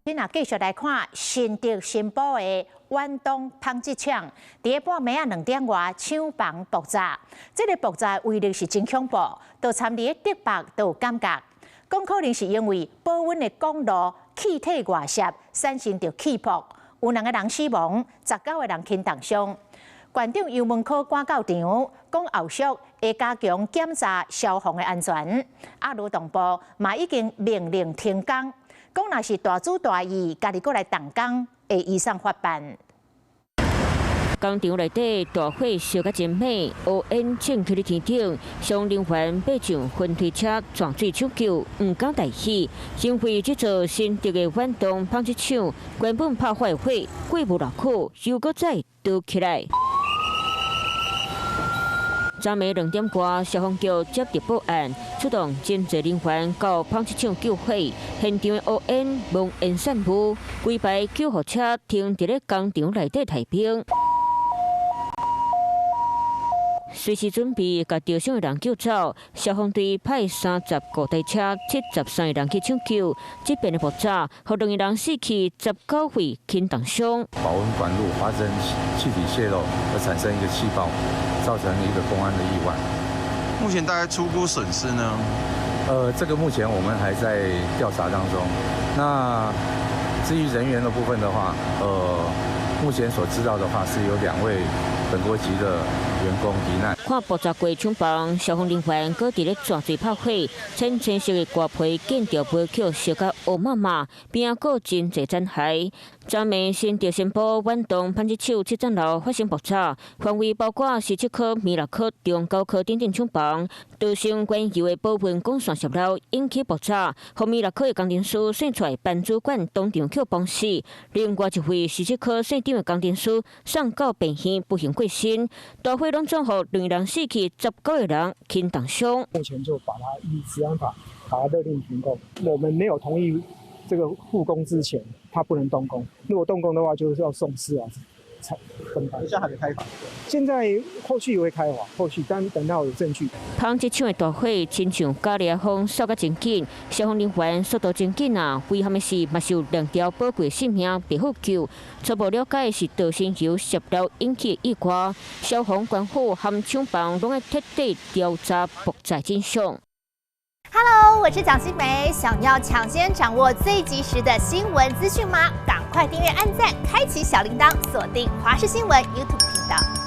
今仔继续来看新竹新埔的远东纺织厂，伫下半暝2点外厂房爆炸。这个爆炸威力是真恐怖，都参伫德北都有感觉。讲可能是因为保温的管路气体外泄，产生着气泡，有2个人死亡，19个人轻重伤。馆长油门科赶到场，讲后续会加强检查消防的安全。劳动部嘛已经命令停工。 讲若是大主大意，家己过来动工，会依上法办。工厂内底大火烧甲真美，乌烟正气的天顶，消防人员爬上分推车撞水抢救，唔敢大喜。因为这座新竹的远东纺织厂原本拍坏火，过无偌久又搁再倒起来。 昨暝2点多，消防局接到报案，出动真侪人员到纺织厂救火。现场的乌烟冒烟散雾，规排救护车停伫咧工厂内底待命，随时准备甲受伤的人救走。消防队派35台车、73个人去抢救。这边的爆炸，互2个人死去，19位轻重伤。保温管路发生气体泄漏，而产生一个气爆。 造成一个公安的意外。目前大概初估损失呢？这个目前我们还在调查当中。那至于人员的部分的话，目前所知道的话是有2位本国籍的员工罹难。看爆炸过厂房，消防人员搁伫咧抓水拍火，浅青色的瓜皮见着飞球烧甲乌麻麻，边仔搁真侪残骸。 昨暝新竹新埔远东纺织厂7层楼发生爆炸，范围包括17科、弥勒科、中9科等厂房，都上原油的部分管线泄漏引起爆炸。互弥勒科的工程师闪出来扳主管当场去绑死，另外一位17科现场的工程师送到病院不幸过身。大火拢总互2个人死去，19个人轻重伤。目前就把他依治安法把他勒令停工。我们没有同意这个复工之前。 他不能动工，如果动工的话，就是要送司啊，才分开。现在还没开罚。现在后续也会开罚，后续等到有证据。纺织厂的大火，亲像加烈风烧甲真紧，消防人员速度真紧啊！遗憾的是，嘛是有2条宝贵性命被获救。初步了解是导线油泄漏引起的意外，消防官府和厂房拢会彻底调查爆炸真相。 Hello， 我是蒋欣梅。想要抢先掌握最及时的新闻资讯吗？赶快订阅、按赞、开启小铃铛，锁定华视新闻 YouTube 频道。